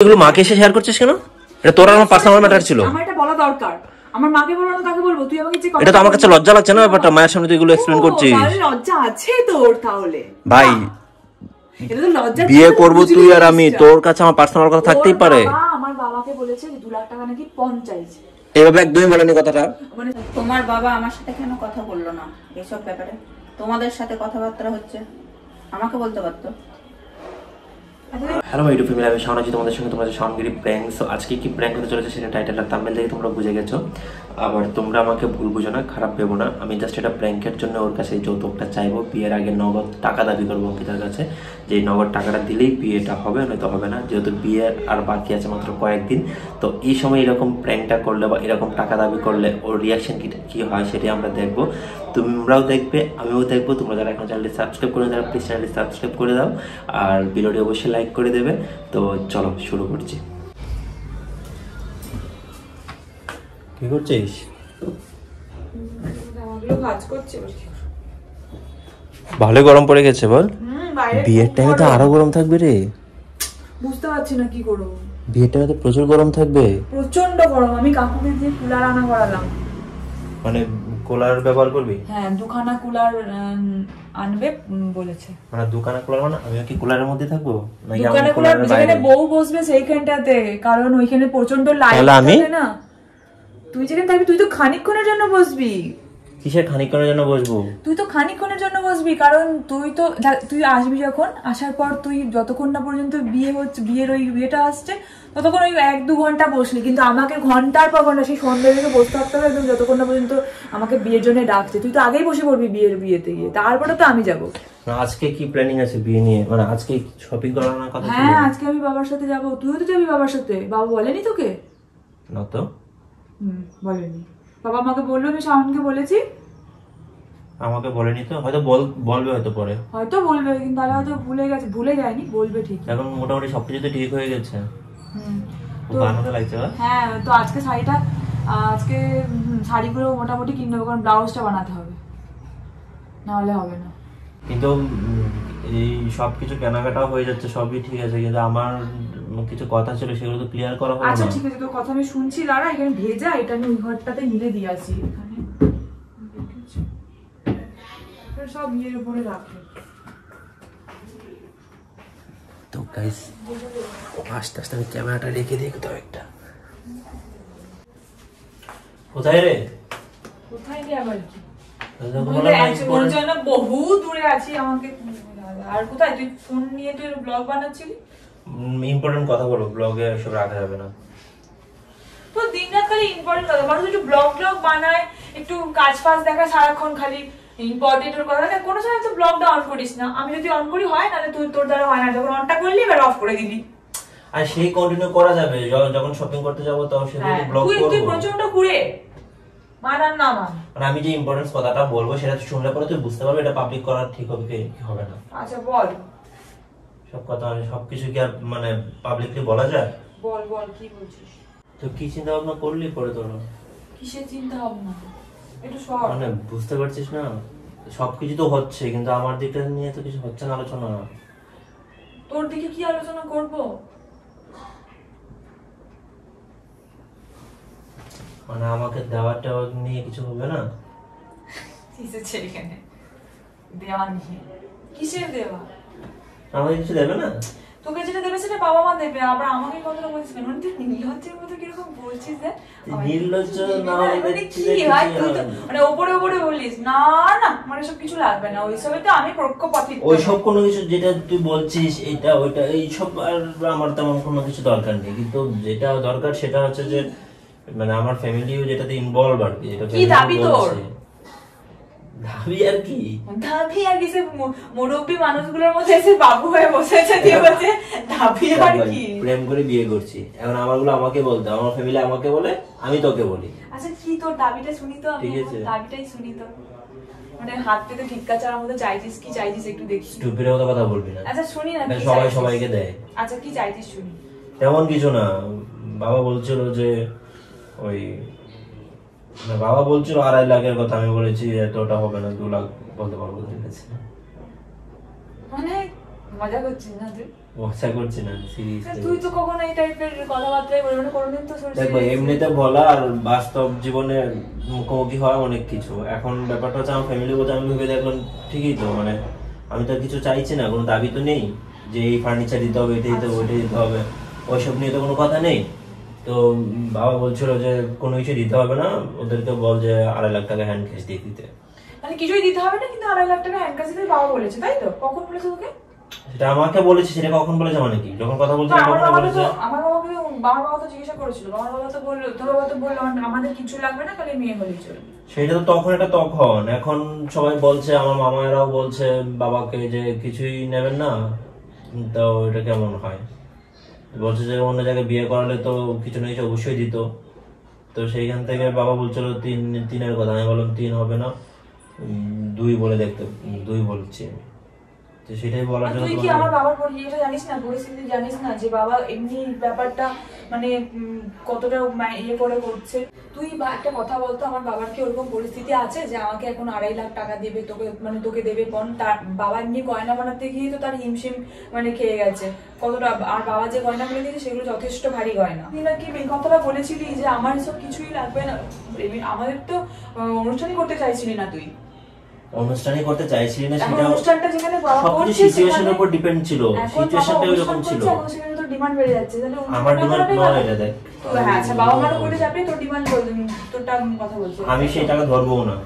এগুলো মাকে এসে শেয়ার করছিস কেন? এটা তোর আমার পার্সোনাল ম্যাটার ছিল। আমার এটা বলা দরকার। আমার মাকে বলবো না কাকে বলবো? তুই আমাকে যে এটা তো আমার কাছে লজ্জা লাগছে না ব্যাপারটা, মায়ের সামনে তুই এগুলো এক্সপ্লেইন করছিস। লজ্জা আছে তোর তাহলে? ভাই এটা তো লজ্জা। বিয়ে করব তুই আর আমি, তোর কাছে আমার পার্সোনাল কথা থাকতেই পারে। আমার বাবাকে বলেছে যে 2 লাখ টাকা নাকি পণ চাইছে। এইভাবে একদমই বলেনি কথাটা। মানে তোমার বাবা আমার সাথে কেন কথা বললো না এসব ব্যাপারে? তোমাদের সাথে কথাবার্তা হচ্ছে, আমাকে বলতে পারতো। হ্যালো ইউটিউব ফ্যামিলি, আমি শাওন আছি তোমাদের সঙ্গে। তোমরা শাওনগিরি প্র্যাঙ্ক। সো আজকে কি প্র্যাঙ্ক হতে চলেছে সেটা টাইটেল আর থাম্বনেল দেখে তোমরা বুঝে গেছো। আবার তোমরা আমাকে ভুল বুঝো না, খারাপ ভেবো না। আমি জাস্ট এটা প্র্যাঙ্কের জন্য ওর কাছে যৌতুকটা চাইবো। বিয়ের আগে নগদ টাকা দাবি করবো অঙ্কিতার কাছে, যে নগদ টাকাটা দিলেই বিয়েটা হবে, নয়তো হবে না। যেহেতু বিয়ের আর বাকি আছে মাত্র কয়েকদিন, তো এই সময় এরকম প্র্যাঙ্কটা করলে বা এরকম টাকা দাবি করলে ওর রিয়াকশন কি হয় সেটাই আমরা দেখবো। তোমরাও দেখবে, আমিও দেখবো। তোমরা যারা এখন চ্যানেলটি সাবস্ক্রাইব করে দাও, প্লিজ চ্যানেলটি সাবস্ক্রাইব করে দাও আর ভিডিওটি অবশ্যই লাইক করে দেবে। তো চলো শুরু করছি। কি করছিস? ভালো গরম পড়ে গেছে বল। বিয়ের টাইমে তো আরো গরম থাকবে রে। বুঝতে পারছি না কি করব। বিয়ের টাইমে তো প্রচুর গরম থাকবে, প্রচন্ড গরম। আমি কাকুকে দিয়ে কুলার আনা করালাম। মানে কুলার ব্যবহার করবি? হ্যাঁ, দুখানা কুলার আনবে বলেছে। মানে দোকানে কুলার, মানে আমি কি কুলারের মধ্যে থাকবো নাকি দোকানে কুলার যেখানে বউ বসবে সেইখানটাতে, কারণ ওইখানে প্রচন্ড লাইট থাকে না। তুই যেখানে থাকবি তুই তো খানিকক্ষণের জন্য বসবি। কিসের খানিকক্ষণের জন্য বসবো? তুই তো খানিকক্ষণের জন্য বসবি, কারণ তুই আসবি যখন, আসার পর তুই যতক্ষণ না পর্যন্ত বিয়ে হচ্ছে, বিয়েটা আসছে ততক্ষণ ওই 1-2 ঘন্টা বসলি, কিন্তু আমাকে ঘন্টার পর ঘন্টা সেই সন্ধ্যা থেকে বসতে থাকতে হবে একদম যতক্ষণ না পর্যন্ত আমাকে বিয়ের জন্য ডাকছে। তুই তো আগেই বসে পড়বি বিয়েতে গিয়ে, তারপরে তো আমি যাবো। আজকে কি প্ল্যানিং আছে বিয়ে নিয়ে? মানে আজকে শপিং করানোর কথা? হ্যাঁ, আজকে আমি বাবার সাথে যাবো। তুইও তো যাবি বাবার সাথে। বাবা বলেনি তোকে? না তো। বলেনি। বাবা আমাকে বললো, আমি শাওনকে বলেছি। আমাকে বলেনি তো, হয়তো বলবে, হয়তো পরে হয়তো বলবে, কিন্তু তাহলে হয়তো ভুলে যায়নি, বলবে ঠিক। এখন মোটামুটি সবকিছু তো ঠিক হয়ে গেছে। খুব আনন্দ লাগছে। হ্যাঁ, তো আজকে শাড়িগুলো মোটামুটি কিনে নেবো, কারণ ব্লাউজটা বানাতে হবে, নাহলে হবে না। কিন্তু এই সবকিছু কেনাকাটাও হয়ে যাচ্ছে, সবই ঠিক আছে, কিন্তু আমার কিছু কথা ছিল সেগুলো তো ক্লিয়ার করা হলো না। আচ্ছা ঠিক আছে, তোর কথা আমি শুনছি। দাঁড়া, এখানে ভেজা, এটা আমি ওই ঘরটাতে মিলে দিয়ে আসি। এখানে সব ইয়ের উপরে রাখে। তো গাইস আস্তে আস্তে আমি ক্যামেরাটা রেখে দিই কোথাও একটা। কোথায় রে? কোথায় রে আবার কি? বহু দূরে আছি। আমাকে আর কোথায়? তুই ফোন নিয়ে তুই ব্লগ বানাচ্ছিলি? ইম্পর্টেন্ট কথা বলো, ব্লগে এসব রাখা যাবে না। তো দিন রাত খালি ইম্পর্টেন্ট কথা। মানুষ একটু ব্লগ বানায়, একটু কাজ ফাজ দেখা, সারাক্ষণ খালি ইম্পর্টেন্টের কথা না। কোনো সময় তো ব্লগটা অন করিস না। আমি যদি অন করি হয়, নাহলে তুই তোর দ্বারা হয় না। যখন অনটা করলি এবার অফ করে দিবি। আর সেই কন্টিনিউ করা যাবে যখন শপিং করতে যাব, তখন সেটা ব্লগ করব। তুই প্রচন্ড ঘুরে মানার না মান। আর আমি যে ইম্পর্টেন্স কথাটা বলবো সেটা শুনলে পরে তুই বুঝতে পারবি এটা পাবলিক করা ঠিক হবে কি হবে না। আচ্ছা বল। সব কথা সবকিছু কি আর মানে পাবলিকলি বলা যায়? বল কি বলছিস? তো কি চিন্তা ভাবনা করলি পরে তোর? কিসের চিন্তা ভাবনা? একটু সর। মানে বুঝতে পারছিস না, সবকিছু তো হচ্ছে কিন্তু আমার দিকটা নিয়ে তো কিছু হচ্ছে না আলোচনা। তোর দিকে কি আলোচনা করব? মানে আমাকে দেওয়াটা নিয়ে কিছু হবে না? কিসের এখানে দেওয়া নিয়ে? কিসের দেওয়া? আমাকে কিছু দেবে না? তোকে যেটা দেবে সেটা বাবা মা দেবে, আবার আমাকে কথাটা বলছিস কেন? তুই নির্লজ্জের মতো কিরকম বলছিস? নির্লজ্জ না মানে কি ভাই, তুই তো মানে ওপরে বলিস না না, মানে সব কিছু লাগবে না ওইসবে। তো আমি পক্ষপাতী। ওইসব কোনো কিছু যেটা তুই বলছিস এটা ওইটা এইসব আর আমার তেমন কোনো কিছু দরকার নেই। কিন্তু যেটা দরকার সেটা হচ্ছে যে মানে আমার ফ্যামিলিও যেটাতে ইনভলভ আর কি। এটা কি দাবি তোর? দাবি আর কি? দাবি আর কি? সে মুরব্বী মানুষগুলোর মধ্যে এসে বাবু হয়ে বসেছে, দিয়ে বলছে দাবি আর কি? প্রেম করে বিয়ে করছি, এখন আমারগুলো আমাকে বলতে, আমার ফ্যামিলি আমাকে বলে, আমি তোকে বলি। আচ্ছা কি তোর দাবিটা শুনি তো। আমি দাবিটাই শুনি তো। মানে হাত পেতে ভিক্ষা চাওয়ার মধ্যে চাইছিস কি চাইছিস একটু দেখি। স্টুপিডের মতো কথা বলবি না। আচ্ছা শুনি না, সবাই সবাইকে দেয়। আচ্ছা কি চাইছিস শুনি। তেমন কিছু না, বাবা বলছিল যে ওই বাবা বলছিল 2.5 লাখের কথা। আমি বলেছি এতটা হবে না, 2 লাখ বলতে পারবো। ঠিক আছে, মানে মজা করছিস না তুই? মজা করছি না, সিরিয়াসলি। তুই তো কখনো এই টাইপের কথাবার্তাই বলবি না, কোনোদিন তো দেখো এমনিতে বলা আর বাস্তব জীবনে মুখোমুখি হয় অনেক কিছু। এখন ব্যাপারটা হচ্ছে আমার ফ্যামিলি বলতে আমি ভেবে দেখলাম ঠিকই তো, মানে আমি তো কিছু চাইছি না, কোনো দাবি তো নেই যে এই ফার্নিচার দিতে হবে, এটা দিতে হবে, ওইটা দিতে হবে, ওইসব নিয়ে তো কোনো কথা নেই। তো বাবা বলছিল যে কোনো কিছু দিতে হবে না, ওদেরকে বল যে 2.5 লাখ টাকা হ্যান্ড ক্যাশ দিয়ে দিতে। মানে কিছুই দিতে হবে না, কিন্তু 2.5 লাখ টাকা হ্যান্ড ক্যাশ দিতে বাবা বলেছে, তাই তো? কখন বলেছে তোকে? সেটা আমাকে বলেছে, সেটা কখন বলেছে মানে কি? যখন কথা বলছি আমার তখন বলেছে। বাবা তো জিজ্ঞাসা করেছিল, বাবা তো বললো, তোর বাবা তো বললো আমাদের কিছু লাগবে না, খালি মেয়ে হলেই চলবে। সেটা তো তখন, এটা তখন। এখন সবাই বলছে, আমার মামারাও বলছে বাবাকে যে কিছুই নেবেন না, তো এটা কেমন হয়? বলছে যে অন্য জায়গায় বিয়ে করালে তো কিছু না কিছু অবশ্যই দিত। তো সেইখান থেকে বাবা বলছিল 3 কথা। আমি বললাম 3 হবে না, 2 বলে দেখতে, 2 বলছি আমি। তো সেটাই বলার জন্য তুই কি আমার বাবার এটা জানিস না, পরিস্থিতি জানিস না যে বাবা এমনি ব্যাপারটা মানে কতটা ইয়ে করে করছে? তুই একটা কথা বলতো, আমার বাবার কি ওরকম পরিস্থিতি আছে যে আমাকে এখন 2.5 লাখ টাকা দেবে, তোকে মানে তোকে দেবে কোন? তার বাবা এমনি গয়না বানাতে গিয়ে তো তার হিমশিম মানে খেয়ে গেছে কতটা। আর বাবা যে গয়না কিনে দিয়েছে সেগুলো যথেষ্ট ভারী গয়না। তুই নাকি এই কথাটা বলেছিলি যে আমার এসব কিছুই লাগবে না, আমাদের তো অনুষ্ঠানই করতে চাইছিলি না তুই। অনুষ্ঠানই করতে চাইছিলি না, সেটা অনুষ্ঠানটা যেখানে বাবা করছে সিচুয়েশনের উপর ডিপেন্ড ছিল, সিচুয়েশনটা এরকম ছিল। সেখানে তো ডিমান্ড বেড়ে যাচ্ছে, তাহলে আমার ডিমান্ড নয় এটা। দেখ হ্যাঁ, আচ্ছা বাবা মারা করে যাবে, তোর ডিমান্ড করে তোরটা কথা বলছিস। আমি সেই টাকা ধরবো না,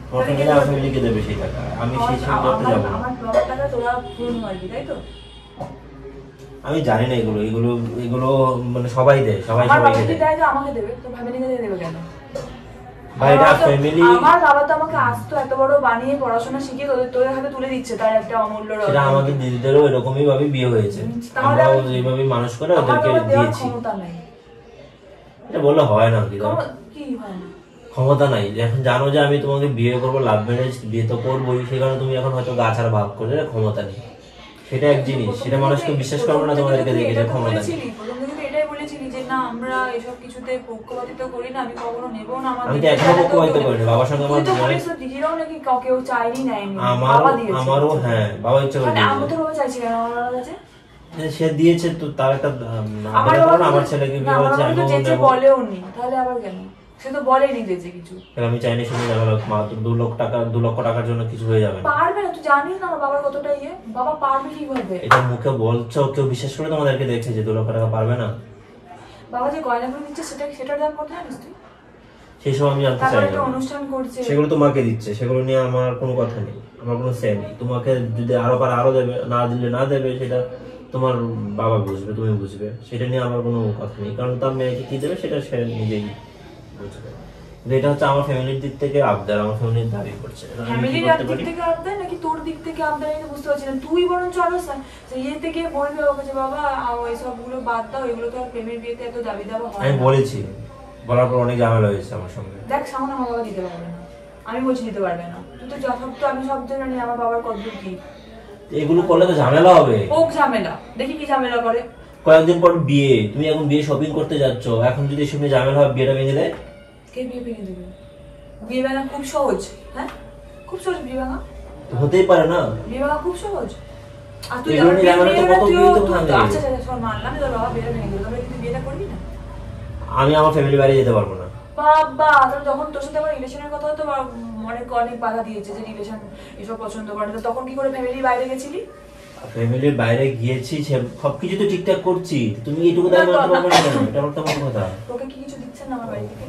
তোমাকে গেলে আমার ফ্যামিলিকে দেবে সেই টাকা, আমি সেই সময় করতে যাব না। আমার বাবার টাকা তোরা পূরণ করবি, তাই তো? আমি জানি না এগুলো এগুলো এগুলো মানে সবাই দেয়, সবাই আমার বাবা সবাইকে যদি দেয়। দেয় তো আমাকে দেবে, তো ফ্যামিলিকে দেবে কেন? ভাই এটা ফ্যামিলি। আমার বাবা তো আমাকে আসতো এত বড় বানিয়ে পড়াশোনা শিখিয়ে তোদের হাতে তুলে দিচ্ছে, তার একটা অমূল্য রত্ন। সেটা আমাদের দিদিদেরও এরকমই ভাবে বিয়ে হয়েছে, আমরাও এইভাবে মানুষ করে ওদেরকে দিয়েছি। ক্ষমতা নাই, এটা বললে হয় না কি? কি হয় না? ক্ষমতা নাই। এখন জানো যে আমি তোমাকে বিয়ে করবো, লাভ ম্যারেজ, বিয়ে তো করবোই, সেই কারণে তুমি এখন হয়তো গা ছাড়া ভাব করলে, ক্ষমতা নেই। সেটা এক জিনিস, সেটা মানুষকে বিশ্বাস করবো না তোমাদেরকে দেখে যে ক্ষমতা নেই। এটাই বলেছিলি যে না আমরা এসব কিছুতে পক্ষপাতিত্ব করি না, আমি কখনো নেব না। আমি তো এখনো পক্ষপাতিত্ব করিনি বাবার সঙ্গে। আমার দিদিরাও নাকি কেউ চাইনি, নেয়নি, আমারও হ্যাঁ বাবা ইচ্ছা করে দিয়েছে। আমি তো বাবা চাইছি কেন আমার কাছে? সে দিয়েছে তো তার একটা আমার ছেলেকে বিয়ে হয়েছে, আমি বলেও নি, তাহলে আবার কেন? সে তো বলেনি যে কিছু। আমি চাইনি শুনে যাবে মা, 2 লক্ষ টাকার জন্য কিছু হয়ে যাবে না। পারবে না, তুই জানিস না আমার বাবার কতটা ইয়ে। বাবা পারবে কিভাবে? এটা মুখে বলছো, কেউ বিশ্বাস করে তোমাদেরকে দেখে যে 2 লক্ষ টাকা পারবে না? বাবা যে গয়নাগুলো দিচ্ছে সেটার দাম কত জানিস তুই? সেই সব আমি জানতে চাই না। অনুষ্ঠান করছে, সেগুলো তোমাকে দিচ্ছে, সেগুলো নিয়ে আমার কোনো কথা নেই, আমার কোনো সে নেই। তোমাকে যদি আরো পারে আরো দেবে, না দিলে না দেবে, সেটা তোমার বাবা বুঝবে, তুমি বুঝবে, সেটা নিয়ে আমার কোনো কথা নেই। কারণ তার মেয়েকে কি দেবে সেটা সে নিজেই বুঝবে। এটা হচ্ছে আমার ফ্যামিলির দিক থেকে আবদার, আমার ফ্যামিলির দাবি করছে। ফ্যামিলির দিক থেকে আবদার নাকি তোর দিক থেকে আবদার, আমি বুঝতে পারছি না। তুই বরঞ্চ আরো ইয়ে থেকে বলবি ওকে যে বাবা ওই সবগুলো বাদ দাও, এগুলো তো আর প্রেমের বিয়েতে এত দাবি দাবা হয় না। আমি বলেছি, বলার পর অনেক ঝামেলা হয়েছে আমার সঙ্গে। দেখ সামনে আমার বাবা দিতে পারবে না, আমি বলছি দিতে পারবে না। তুই তো যথার্থ, আমি সব জানি আমার বাবার কদ্দূর কি। এগুলো করলে তো ঝামেলা হবে। হোক ঝামেলা, দেখি কি ঝামেলা করে। কয়েকদিন পর বিয়ে, তুমি এখন বিয়ে শপিং করতে যাচ্ছ, এখন যদি এসব নিয়ে ঝামেলা হয়, বিয়েটা ভেঙে দেয়। কে বিয়ে ভেঙে দেবে? বিয়ে ভাঙা খুব সহজ, হ্যাঁ খুব সহজ বিয়ে ভাঙা। হতেই পারে না, বিয়ে ভাঙা খুব সহজ। আর তুই আচ্ছা শোন, মানলাম তোর বাবা বিয়েটা ভেঙে দেবে, তবে তুই বিয়েটা করবি না? আমি আমার ফ্যামিলি বাইরে যেতে পারবো না। বাবা যখন তোর সাথে আমার রিলেশনের কথা হতো, অনেক অনেক বাধা দিয়েছে যে রিলেশন এসব পছন্দ করে না, তখন কি করে ফ্যামিলির বাইরে গেছিলি? ফ্যামিলির বাইরে গিয়েছি, সবকিছু তো ঠিকঠাক করছি, তুমি এইটুকু দাবি করতে পারবে না কেন? এটা একটা বড় কথা। তোকে কি কিছু দিচ্ছেন না আমার বাড়ি থেকে?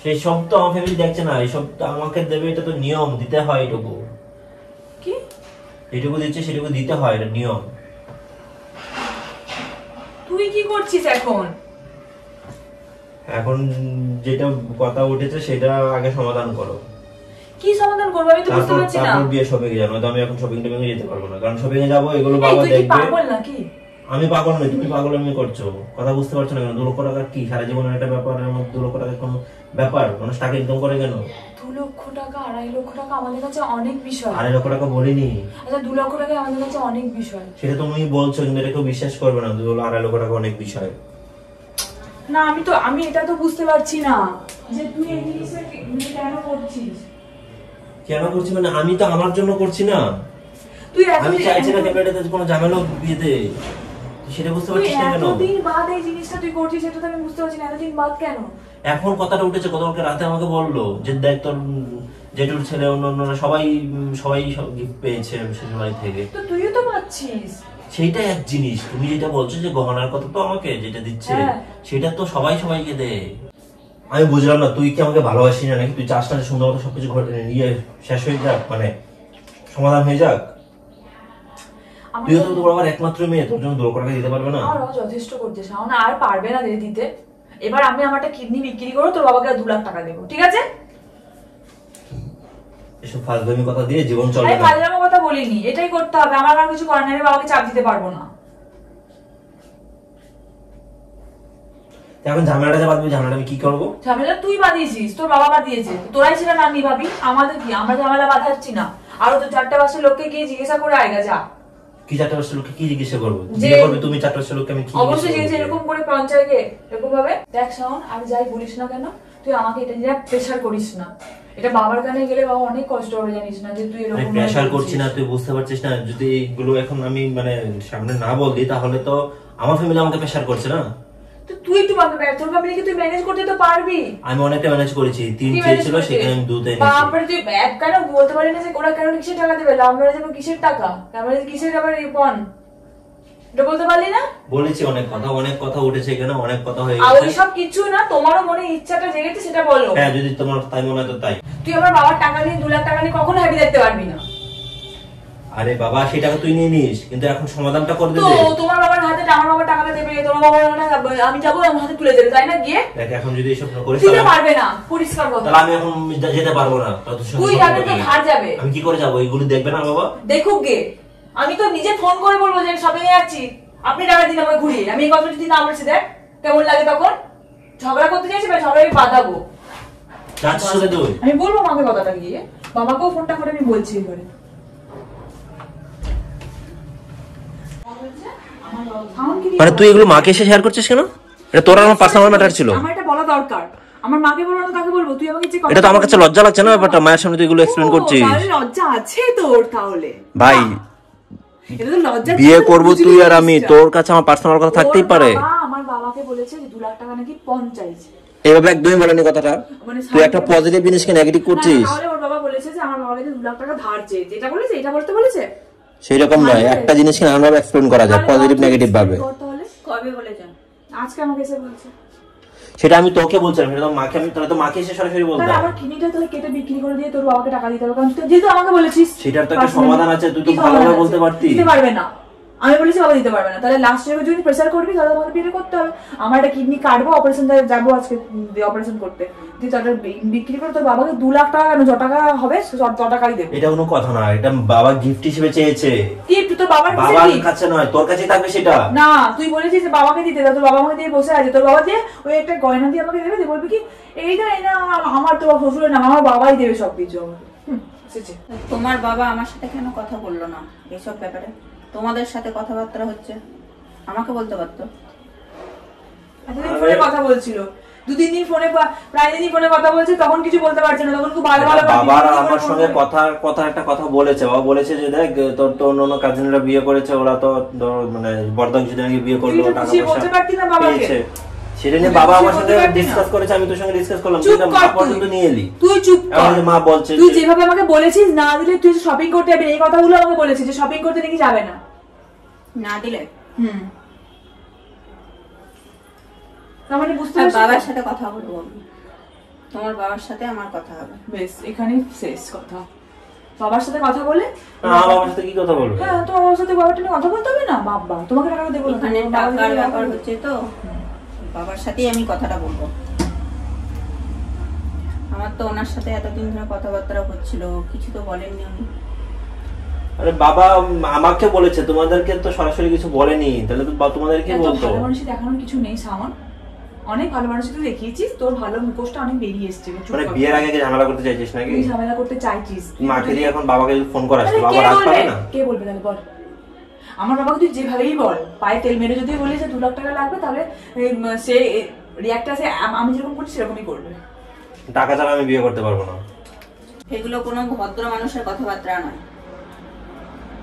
সেই সব তো আমার ফ্যামিলি দেখছে না, এইসব তো আমাকে দেবে, এটা তো নিয়ম, দিতে হয় এটুকু। কি এইটুকু দিচ্ছে সেটুকু দিতে হয়, এটা নিয়ম। তুই কি করছিস এখন? এখন যেটা কথা উঠেছে সেটা আগে সমাধান করো। কি সমাধান করব আমি তো বুঝতে পারছি না। তারপর বিয়ে শপিং এ যাবো, তো আমি এখন শপিং টপিং এ যেতে পারবো না, কারণ শপিং এ যাবো এগুলো বাবা দেখবে। তুই কি পাগল নাকি? আমি পাগল নই, তুমি পাগল আমি করছো। কথা বুঝতে পারছো না কেন? 2 লক্ষ টাকা কি সারা জীবনের একটা ব্যাপার, এর মধ্যে 2 লক্ষ টাকা কোনো ব্যাপার? মানুষ টাকা ইনকাম করে কেন? 2 লক্ষ টাকা 2.5 লক্ষ টাকা আমাদের কাছে অনেক বিষয়। 2.5 লক্ষ টাকা বলিনি। আচ্ছা 2 লক্ষ টাকা আমাদের কাছে অনেক বিষয়। সেটা তুমি বলছো, কিন্তু এটা কেউ বিশ্বাস করবে না। 2.5 লক্ষ টাকা অনেক বিষয় না। আমি এটা তো বুঝতে পারছি না যে তুই এই জিনিসটা কেন করছিস। কেন করছি মানে আমি তো আমার জন্য করছি না। তুই আমি চাইছি না ফ্যামিলিতে কোনো ঝামেলা বিয়েতে, সেটা বুঝতে পারছিস না কেন? এতদিন বাদ এই জিনিসটা তুই করছিস, সেটা তো আমি বুঝতে পারছি না, এতদিন বাদ কেন? এখন কথাটা উঠেছে, গতকালকে রাতে আমাকে বললো যে দেখ তোর জেঠুর ছেলে অন্যান্যরা সবাই গিফট পেয়েছে শ্বশুরবাড়ি থেকে। তো তুইও তো পাচ্ছিস। সেইটা এক জিনিস, তুমি যেটা বলছো যে গহনার কথা তো আমাকে যেটা দিচ্ছে সেটা তো সবাইকে দেয়। আমি বুঝলাম না তুই কি আমাকে ভালোবাসিস না নাকি তুই চাস না সুন্দর মতো সবকিছু শেষ হয়ে যাক, মানে সমাধান হয়ে যাক? তুই তো তোর বাবার একমাত্র মেয়ে, তোর জন্য 2 লক্ষ টাকা দিতে পারবে না? আর যথেষ্ট করছিস, না আর পারবে না দিতে। এবার আমি আমারটা কিডনি বিক্রি করে তোর বাবাকে 2 লাখ টাকা দেবো, ঠিক আছে? এসব ফালতুমি কথা দিয়ে জীবন চলবে না। আমি ফালতুমি কথা বলিনি, এটাই করতে হবে, আমার আর কিছু করার নেই, আমি বাবাকে চাপ দিতে পারবো না। এখন ঝামেলাটা বাঁধবি, ঝামেলাটা আমি কি করবো? ঝামেলা তুই বাঁধিয়েছিস, তোর বাবা বাঁধিয়েছে, তোরাই ছিল না নি ভাবি, আমাদের কি, আমরা ঝামেলা বাঁধাচ্ছি না। আরো তো 4টা বাসের লোককে গিয়ে জিজ্ঞাসা করে আয়গা যা। কি 4টা বাসের লোককে কি জিজ্ঞাসা করবো? বিয়ে করবে তুমি 4টা বাসের লোককে আমি কি অবশ্যই জিজ্ঞাসা এরকম করে পঞ্চায়েতে এরকম ভাবে। দেখ শাওন, আমি যাই বলিস না কেন, তুই আমাকে এটা নিয়ে প্রেসার করিস না। এটা বাবার কানে গেলে বাবা অনেক কষ্ট হবে, জানিস না যে তুই এরকম প্রেসার করছি না, তুই বুঝতে পারছিস না? যদি এইগুলো এখন আমি মানে সামনে না বললি তাহলে তো আমার ফ্যামিলি আমাকে প্রেসার করছে না। তো তুই একটু তোর ফ্যামিলিকে তুই ম্যানেজ করতে তো পারবি। আমি অনেকটা ম্যানেজ করেছি, 3 চেয়েছিল সেখানে আমি 2 তে এনেছি। বাপরে, তুই এক কেন বলতে পারলি না যে ওরা কেন কিসের টাকা দেবে, লাভ ম্যারেজ এবং কিসের টাকা, ম্যারেজ কিসের আবার রিপন, এটা বলতে পারলি না? বলেছি অনেক কথা উঠেছে এখানে, অনেক কথা হয়ে আর গেছে। ওই সব কিছু না, তোমারও মনে ইচ্ছাটা জেগেছে সেটা বলো। হ্যাঁ, যদি তোমার তাই মনে হয় তো তাই। তুই আমার বাবার টাকা নিয়ে 2 লাখ টাকা নিয়ে কখনো হ্যাপি দেখতে পারবি না। আরে বাবা, সেই টাকা তুই নিয়ে নিস, কিন্তু এখন সমাধানটা করে দে। তো তোমার বাবার হাতে আমার বাবার টাকাটা দেবে, তোমার বাবার আমি যাবো আমার হাতে তুলে দেবে, তাই না? গিয়ে দেখ এখন যদি এসব করিস দিতে পারবে না, পরিষ্কার কথা। তাহলে আমি এখন যেতে পারবো না। তুই যাবে তো ধার যাবে। আমি কি করে যাবো? এইগুলো দেখবে না বাবা? দেখুক গে, আমি তো নিজে ফোন করে বলবো যে শপিং এ যাচ্ছি, আপনি টাকা দিন আমাকে ঘুরিয়ে। আমি এই কথা যদি না বলছি, দেখ কেমন লাগে তখন। ঝগড়া করতে চাইছি বা ঝগড়া আমি বাঁধাবো। আমি বলবো মাকে কথাটা গিয়ে, বাবাকেও ফোনটা করে আমি বলছি এবারে। মানে তুই এগুলো মাকে এসে শেয়ার করছিস কেন? এটা তোর আমার পার্সোনাল ম্যাটার ছিল। আমার এটা বলা দরকার, আমার মাকে বলবো না, কাকে বলবো? তুই আমাকে যে এটা তো আমার কাছে লজ্জা লাগছে না ব্যাপারটা, মায়ের সামনে তুই এগুলো এক্সপ্লেইন করছিস। তাহলে লজ্জা আছে তোর? তাহলে ভাই এটা তো লজ্জা। বিয়ে করব তুই আর আমি, তোর কাছে আমার পার্সোনাল কথা থাকতেই পারে। আমার বাবাকে বলেছে যে 2 লাখ টাকা নাকি পঞ্চায়েত। এভাবে একদমই বলেনি কথাটা, তুই একটা পজিটিভ জিনিসকে নেগেটিভ করছিস। তাহলে ওর বাবা বলেছে যে আমার বাবাকে 2 লাখ টাকা ধার চেয়েছে, এটা বলেছে, এটা বলতে বলেছে। সেই রকম নয়, একটা জিনিসকে নানাভাবে এক্সপ্লেইন করা যায়, পজিটিভ নেগেটিভ ভাবে। তাহলে কবে বলেছেন? আজকে আমাকে এসে বলছে। সেটা আমি তোকে বলছিলাম, সেটা তো মাকে, আমি তাহলে তো মাকে এসে সরাসরি বলতাম। তাহলে আমার কিডনিটা তাহলে কেটে বিক্রি করে দিয়ে তোর বাবাকে টাকা দিতে হবে, কারণ তুই যেহেতু আমাকে বলেছিস। সেটার তো একটা সমাধান আছে, তুই তো ভালোভাবে বলতে পারতিস। দিতে পারবে না, আমি বলেছি বাবা দিতে পারবে না। তাহলে লাস্ট ইয়ার যদি প্রেসার করবি তাহলে আমাকে বিয়ে করতে হবে। আমার একটা কিডনি কাটবো, অপারেশন যাবো আজকে অপারেশন করতে, তুই তাহলে বিক্রি করে তোর বাবাকে 2 লাখ টাকা কেন, 100 টাকা হবে 100 টাকাই দেবে। এটা কোনো কথা না, এটা বাবা গিফট হিসেবে চেয়েছে। গিফট তোর বাবার কাছে নয়, তোর কাছেই থাকবে সেটা। না, তুই বলেছিস যে বাবাকে দিতে, তোর বাবা আমাকে দিয়ে বসে আছে, তোর বাবা দিয়ে ওই একটা গয়না দিয়ে আমাকে দেবে, বলবি কি এইটা না আমার তো শ্বশুরের নাম, আমার বাবাই দেবে সবকিছু আমাকে। তোমার বাবা আমার সাথে কেন কথা বললো না এইসব ব্যাপারে? তোমাদের সাথে কথাবার্তা হচ্ছে, আমাকে বলতে পারতো। এতদিন ফোনে কথা বলছিল, 2-3 দিন ফোনে, প্রায় দিনই ফোনে কথা বলছে, তখন কিছু বলতে পারছে না, তখন খুব ভালো ভালো বাবার আমার সঙ্গে কথা একটা কথা বলেছে। বাবা বলেছে যে দেখ তোর তো অন্য কাজিনরা বিয়ে করেছে, ওরা তো মানে বর্ধমান নাকি বিয়ে করলো, টাকা পয়সা পেয়েছে, সেটা নিয়ে বাবা আমার সাথে ডিসকাস করেছে, আমি তোর সঙ্গে ডিসকাস করলাম, তুই মা পর্যন্ত নিয়ে এলি। তুই চুপ কর, মা বলছে তুই যেভাবে আমাকে বলেছিস না দিলে তুই শপিং করতে যাবি, এই কথাগুলো আমাকে বলেছিস যে শপিং করতে নাকি যাবে না, না দিলে মানে বুঝতে পারছিস? বাবার সাথে কথা বলবো, তোমার বাবার সাথে আমার কথা হবে। বেশ, এখানেই শেষ কথা। বাবার সাথে কথা বলে, বাবার সাথে কি কথা বলবো? হ্যাঁ, তো বাবার সাথে বাবাটা নিয়ে কথা বলতে হবে না। বাবা তোমাকে টাকা দেবো, এখানে টাকার ব্যাপার হচ্ছে, তো বাবার সাথেই আমি কথাটা বলবো। আমার তো ওনার সাথে এতদিন ধরে কথাবার্তা হচ্ছিল, কিছু তো বলেননি উনি। আরে বাবা আমাকে বলেছে, তোমাদেরকে তো সরাসরি কিছু বলেনি, তাহলে তো তোমাদেরকে বলতো। ভালো মানুষই দেখানোর কিছু নেই সামন, অনেক ভালো মানুষই তুই দেখিয়েছিস, তোর ভালো মুখোশটা অনেক বেরিয়ে এসেছে। মানে বিয়ের আগে ঝামেলা করতে চাইছিস নাকি? তুই ঝামেলা করতে চাইছিস, মাকে দিয়ে এখন বাবাকে ফোন করাস, বাবা রাগ পাবে না? কে বলবে তাহলে বল? আমার বাবাকে তুই যেভাবেই বল, পায়ে তেল মেরে যদি বলিস যে 2 লাখ টাকা লাগবে, তাহলে সে রিয়াক্টটা আমি যেরকম করছি সেরকমই করবে। টাকা ছাড়া আমি বিয়ে করতে পারবো না। এগুলো কোনো ভদ্র মানুষের কথাবার্তা নয়।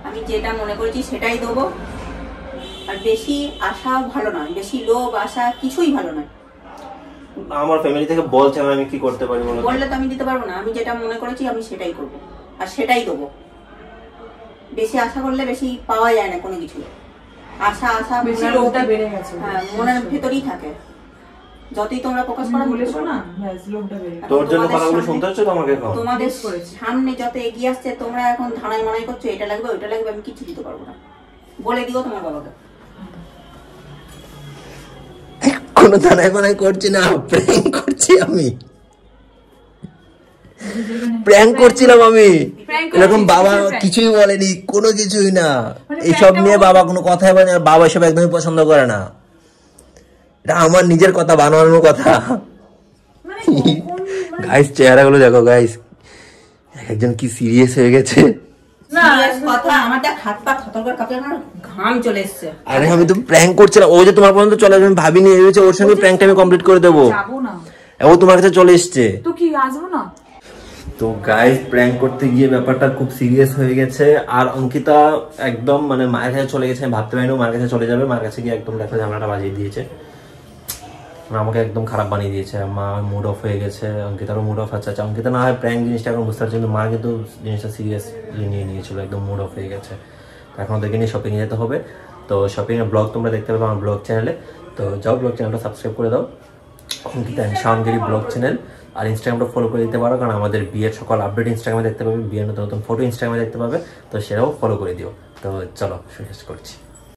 আমি যেটা মনে করেছি সেটাই দেবো। আর বেশি আশা ভালো নয়, বেশি লোভ আশা কিছুই ভালো নয়। আমার ফ্যামিলি থেকে বলছে আমি কি করতে পারি বলো? বললে তো আমি দিতে পারবো না, আমি যেটা মনে করেছি আমি সেটাই করব আর সেটাই দেবো। বেশি আশা করলে বেশি পাওয়া যায় না কোনো কিছু। আশা আশা বেশি লোভটা বেড়ে গেছে। হ্যাঁ, মনের ভেতরেই থাকে, যতই তোমরা প্রকাশ করা বলেছো না, ব্যাস লোভটা বেড়ে গেছে। তোর জন্য কথাগুলো শুনতে হচ্ছে তোমাকে এখন? তোমাদের সামনে যত এগিয়ে আসছে তোমরা এখন ধানাই মানাই করছো, এটা লাগবে ওইটা লাগবে, আমি কিছু দিতে পারবো না। বলে দিও তোমার বাবাকে। কোনো ধানাই মানাই করছি না, প্র্যাঙ্ক করছি আমি, প্র্যাঙ্ক করছিলাম আমি। এরকম বাবা কিছুই বলেনি, কোনো কিছুই না। এইসব নিয়ে বাবা কোনো কথাই বলে না, বাবা এসব একদমই পছন্দ করে না। এটা আমার নিজের কথা, বানানোর কথা। গাইস চেহারাগুলো দেখো গাইস, একজন কি সিরিয়াস হয়ে গেছে। কথা আমার দেখ, হাত পা থরথর করে কাঁপছে, আমার ঘাম চলে এসছে। আরে আমি তো প্র্যাঙ্ক করছিলাম, ও যে তোমার পর্যন্ত চলে আসবে আমি ভাবিনি, ভেবেছি ওর সঙ্গে প্র্যাঙ্কটা আমি কমপ্লিট করে দেবো। যাবো না, ও তোমার কাছে চলে এসছে তো কি আসবো না? তো গাইস প্র্যাঙ্ক করতে গিয়ে ব্যাপারটা খুব সিরিয়াস হয়ে গেছে। আর অঙ্কিতা একদম মানে মায়ের কাছে চলে গেছে, আমি ভাবতে পারিনি মায়ের কাছে চলে যাবে। মায়ের কাছে গিয়ে একদম দেখো ঝামেলাটা বাজিয়ে দিয়েছে, আমাকে একদম খারাপ বানিয়ে দিয়েছে। মা মুড অফ হয়ে গেছে, অঙ্কিতারও মুড অফ আছে। অঙ্কিতা না হয় প্র্যাঙ্ক জিনিসটা এখন বুঝতে পারছে, কিন্তু মা কিন্তু জিনিসটা সিরিয়াসলি নিয়ে নিয়েছিল, একদম মুড অফ হয়ে গেছে। এখন ওদেরকে নিয়ে শপিংয়ে যেতে হবে। তো শপিংয়ের ব্লগ তোমরা দেখতে পাবে আমার ব্লগ চ্যানেলে। তো যাও ব্লগ চ্যানেলটা সাবস্ক্রাইব করে দাও, Ankita and Shaongiri blog channel. আর ইনস্টাগ্রামটা ফলো করে দিতে পারো, কারণ আমাদের বিয়ের সকল আপডেট ইনস্টাগ্রামে দেখতে পাবে, বিয়ের নতুন নতুন ফটো ইনস্টাগ্রামে দেখতে পাবে। তো সেটাও ফলো করে দিও। তো চলো শেষ করছি।